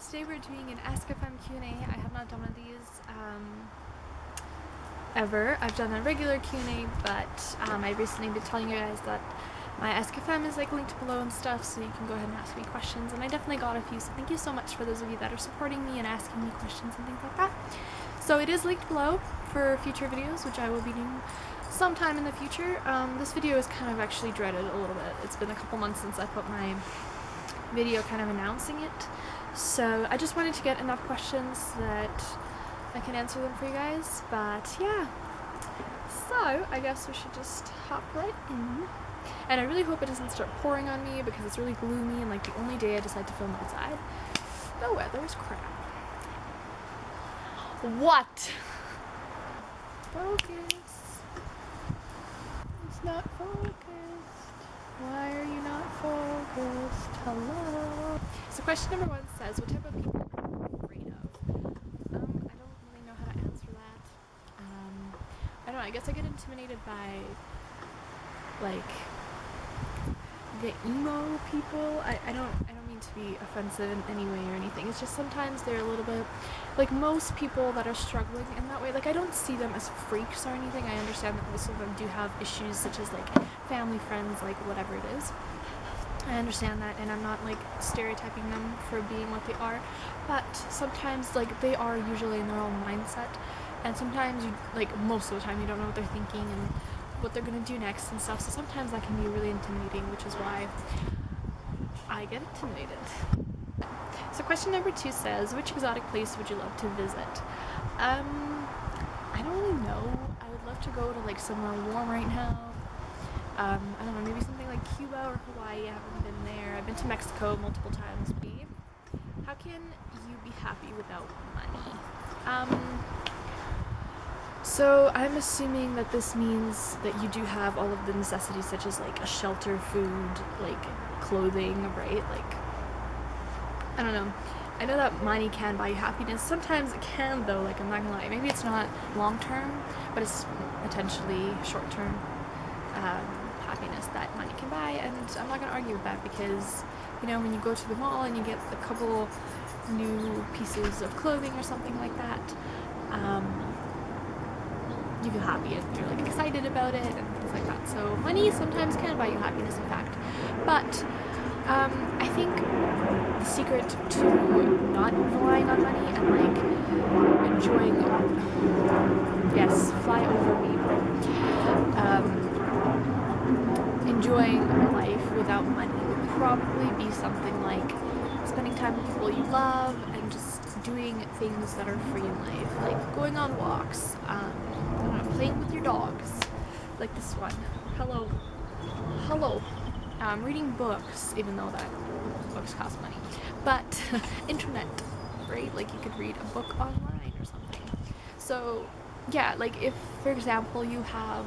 Today we're doing an Ask FM Q&A. I have not done one of these ever. I've done a regular Q&A, but I recently been telling you guys that my Ask FM is like linked below and stuff, so you can go ahead and ask me questions, and I definitely got a few, so thank you so much for those of you that are supporting me and asking me questions and things like that. So it is linked below for future videos, which I will be doing sometime in the future. This video is kind of actually dreaded a little bit. It's been a couple months since I put my video kind of announcing it, so I just wanted to get enough questions that I can answer them for you guys. But yeah, so I guess we should just hop right in, and I really hope it doesn't start pouring on me because it's really gloomy and like the only day I decide to film outside the weather is crap. What? Focus. It's not focused. Why are you not focused? Hello. So question number 1 says, what type of people are you afraid of? I don't really know how to answer that. I don't know, I guess I get intimidated by like the emo people. I don't mean to be offensive in any way or anything. It's just sometimes they're a little bit like most people that are struggling in that way. Like, I don't see them as freaks or anything. I understand that most of them do have issues such as like family, friends, like whatever it is. I understand that, and I'm not like stereotyping them for being what they are, but sometimes like they are usually in their own mindset, and sometimes you, like most of the time, you don't know what they're thinking and what they're gonna do next and stuff, so sometimes that can be really intimidating, which is why I get intimidated. So question number 2 says, which exotic place would you love to visit? I don't really know. I would love to go to like somewhere warm right now. I don't know, maybe something like Cuba or Hawaii. I haven't been there. I've been to Mexico multiple times. B, how can you be happy without money? So I'm assuming that this means that you do have all of the necessities such as like a shelter, food, like clothing, right? Like, I don't know. I know that money can buy you happiness. Sometimes it can though, like I'm not gonna lie. Maybe it's not long term, but it's potentially short term happiness that money can buy, and I'm not gonna argue with that because, you know, when you go to the mall and you get a couple new pieces of clothing or something like that, you feel happy and you're like excited about it and things like that. So money sometimes can buy you happiness, in fact, but I think the secret to not relying on money and like enjoying, yes, fly over me, enjoying life without money would probably be something like spending time with people you love and just doing things that are free in life, like going on walks, I don't know, playing with your dogs, like this one. Hello. Reading books, even though that books cost money, but internet, right? Like you could read a book online or something. So yeah, like if, for example, you have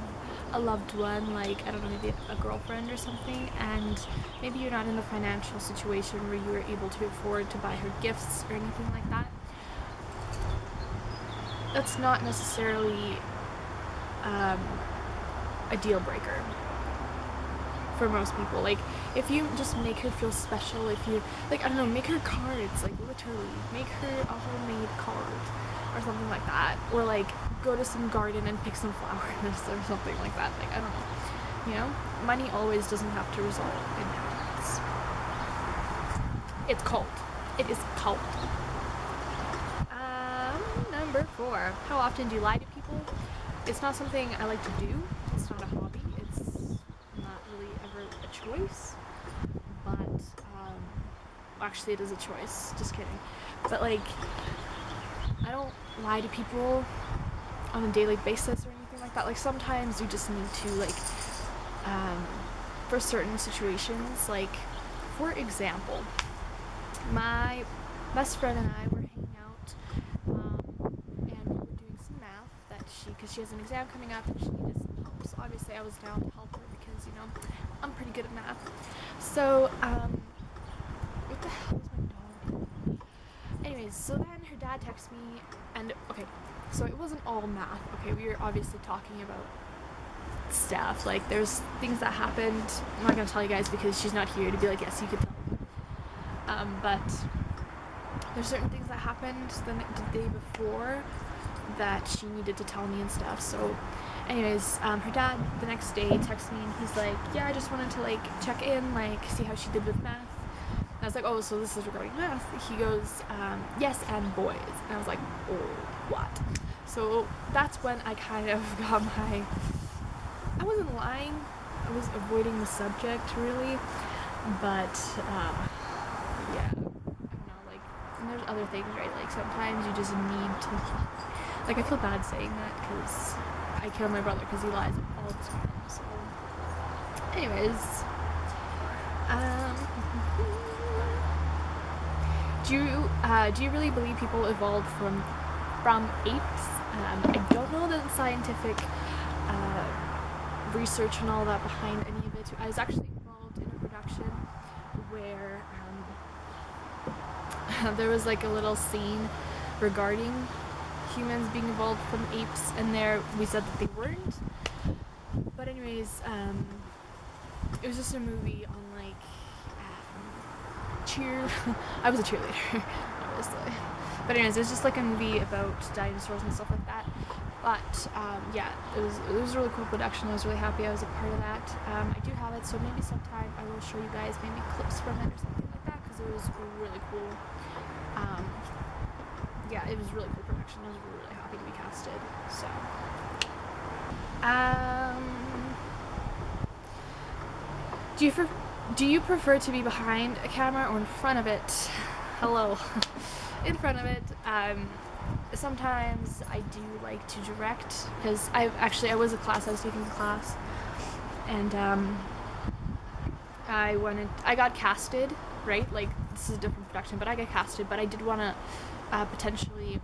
a loved one, like, I don't know, maybe a girlfriend or something, and maybe you're not in a financial situation where you are able to afford to buy her gifts or anything like that, that's not necessarily a deal breaker for most people. Like, if you just make her feel special, if you, like, I don't know, make her cards, like literally make her a homemade card or something like that, or like go to some garden and pick some flowers or something like that. Like, I don't know, you know, money always doesn't have to result in happiness. It's cold. It is cold. Number 4, how often do you lie to people? It's not something I like to do. It's not a hobby. It's not really ever a choice, but actually it is a choice, just kidding, but like I don't lie to people on a daily basis or anything like that. Like, sometimes you just need to, like, for certain situations, like, for example, my best friend and I were hanging out, and we were doing some math that because she has an exam coming up and she needed some help, so obviously I was down to help her because, you know, I'm pretty good at math. So, what the hell is my dog? Anyways, so then her dad texts me, and okay, so it wasn't all math, okay, we were obviously talking about stuff, like there's things that happened, I'm not gonna tell you guys because she's not here to be like, yes, you could tell, but there's certain things that happened the day before that she needed to tell me and stuff. So anyways, her dad the next day texted me and he's like, yeah, I just wanted to like check in, like see how she did with math. And I was like, oh, so this is regarding math. He goes, yes, and boys. And I was like, oh, what? So that's when I kind of got I wasn't lying, I was avoiding the subject really, but yeah, I don't know, like, and there's other things, right? Like sometimes you just need to, like, I feel bad saying that because I kill my brother because he lies all the time. So anyways, do you really believe people evolved from apes? I don't know the scientific research and all that behind any of it. I was actually involved in a production where there was like a little scene regarding humans being evolved from apes, and there we said that they weren't. But anyways, it was just a movie on like I was a cheerleader, obviously. But anyways, it was just like a movie about dinosaurs and stuff like that. But yeah, it was a really cool production. I was really happy I was a part of that. I do have it, so maybe sometime I will show you guys maybe clips from it or something like that, because it was really cool. Yeah, it was a really cool production. I was really happy to be casted. So do you prefer to be behind a camera or in front of it? Hello. In front of it. Sometimes I do like to direct, because I was taking a class, and I got casted, right? Like, this is a different production, but I got casted, but I did want to potentially,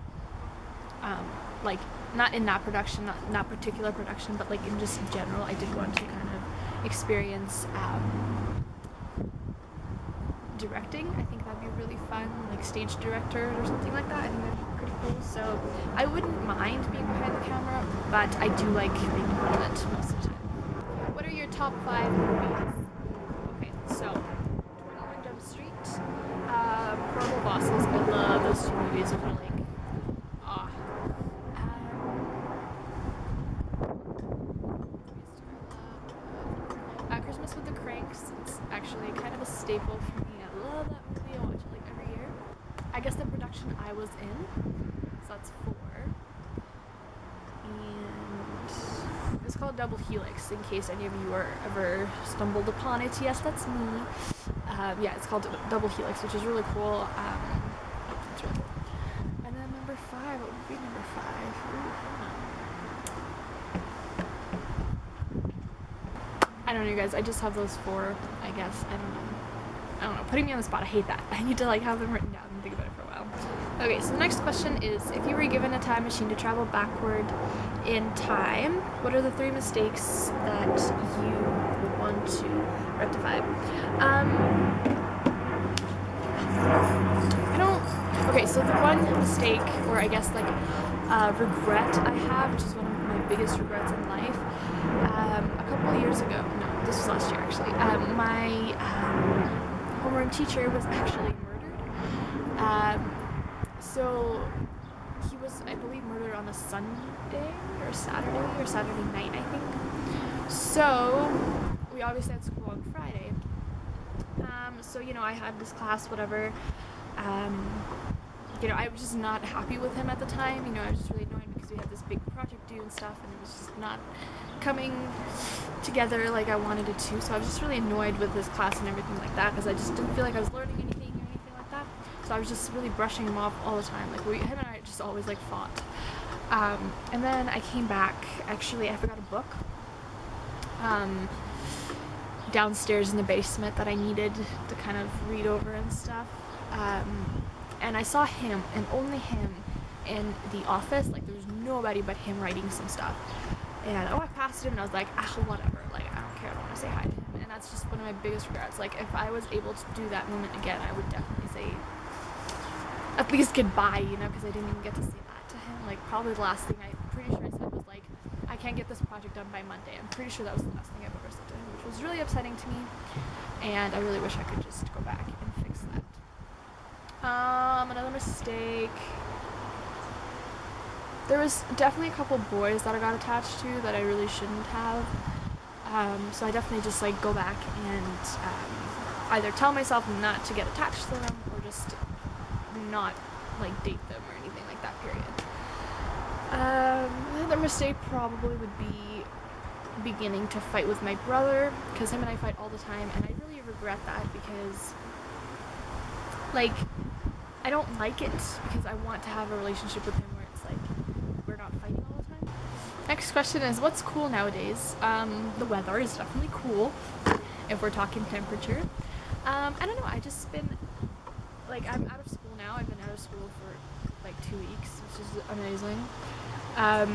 like, not in that production, not particular production, but like in just in general, I did want to kind of experience directing. I think that'd be really fun, like stage director or something like that. I think that'd be pretty cool. So I wouldn't mind being behind the camera, but I do like being in front of it most of the time. What are your top 5 movies? Okay, so 21 Jump Street, Horrible Bosses. I love those 2 movies. Those are like, Christmas with the Cranks. It's actually kind of a staple for me. I love that movie. I watch it like every year. I guess the production I was in, so that's 4. And it's called Double Helix, in case any of you are ever stumbled upon it. Yes, that's me. Yeah, it's called Double Helix, which is really cool. It's really cool. And then number 5, what would be number 5? I don't know, you guys. I just have those 4, I guess. I don't know. Putting me on the spot, I hate that. I need to like have them written down and think about it for a while. Okay, so the next question is, if you were given a time machine to travel backward in time, what are the 3 mistakes that you would want to rectify? Okay, so the one mistake, or I guess like regret I have, which is one of my biggest regrets in life, a couple of years ago, no, this was last year actually, my homeroom teacher was actually murdered. So he was, I believe, murdered on a Sunday or Saturday night, I think. So we obviously had school on Friday. So, you know, I had this class, whatever. You know, I was just not happy with him at the time. You know, I was just really annoyed because we had this big project due and stuff, and it was just not coming together like I wanted it to. So I was just really annoyed with this class and everything like that, because I just didn't feel like I was learning anything or anything like that. So I was just really brushing him off all the time. Like, him and I just always like fought. And then I came back. Actually, I forgot a book downstairs in the basement that I needed to kind of read over and stuff. And I saw him, and only him, in the office. Like, there was nobody but him writing some stuff. And I walked past him, and I was like, whatever. Like, I don't care. I don't want to say hi to him. And that's just one of my biggest regrets. Like, if I was able to do that moment again, I would definitely say at least goodbye, you know, because I didn't even get to say that to him. Like, probably the last thing I'm pretty sure I said was like, I can't get this project done by Monday. I'm pretty sure that was the last thing I've ever said to him, which was really upsetting to me. And I really wish I could just go back and fix that. Another mistake. There was definitely a couple boys that I got attached to that I really shouldn't have. So I definitely just like go back and either tell myself not to get attached to them or just not like date them or anything like that, period. Another mistake probably would be beginning to fight with my brother, because him and I fight all the time, and I really regret that because like I don't like it, because I want to have a relationship with him where it's like we're not fighting all the time. Next question is, what's cool nowadays? The weather is definitely cool if we're talking temperature. I don't know, I just been like, I'm out of school now. I've been out of school for like 2 weeks, which is amazing. I've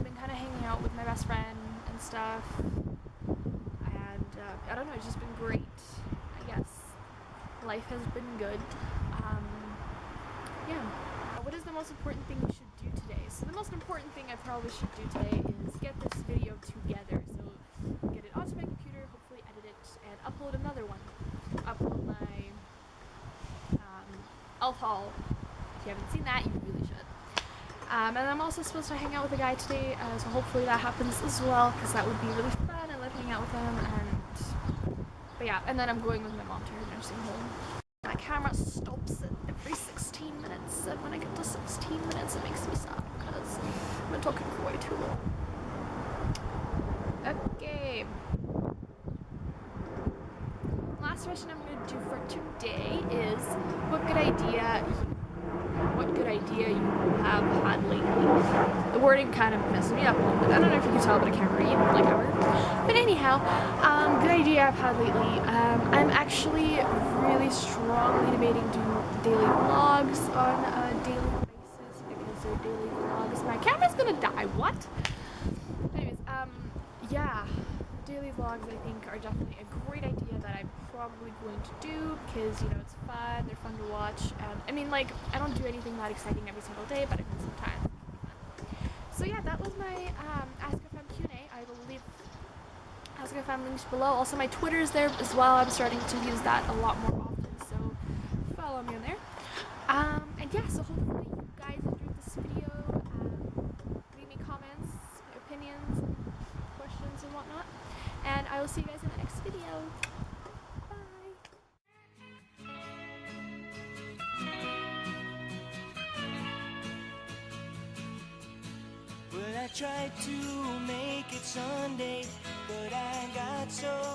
been kind of hanging out with my best friend and stuff, and I don't know, it's just been great, I guess. Life has been good. Yeah. What is the most important thing you should do today? So the most important thing I probably should do today is get this video together. So get it onto my computer, hopefully edit it, and upload another one. Upload my elf haul. If you haven't seen that, you really should. And I'm also supposed to hang out with a guy today, so hopefully that happens as well, because that would be really fun. I love hanging out with him, but yeah, and then I'm going with my mom to her nursing home. My camera stops at every 16 minutes, and when I get to 16 minutes it makes me sad, because I've been talking for way too long. Okay. Last question I'm going to do for today is, what good idea you have had lately? The wording kind of messed me up a little bit. I don't know if you can tell, but I can't read like ever. But anyhow, good idea I've had lately. I'm actually really strongly debating doing daily vlogs on a daily basis, because they're daily vlogs. My camera's gonna die. What? Anyways, yeah. Daily vlogs, I think, are definitely a great idea that I'm probably going to do, because, you know, it's fun, they're fun to watch, and I mean, like, I don't do anything that exciting every single day, but I mean, sometimes it can be fun. So yeah, that was my Ask a Femme Q&A. I will leave Ask a Femme links below. Also, my Twitter is there as well. I'm starting to use that a lot more often, so follow me on there. And yeah, so hopefully you guys enjoyed this video. Leave me comments, opinions, questions, and whatnot. And I will see you guys in the next video. Bye! Well, I tried to make it Sunday, but I got so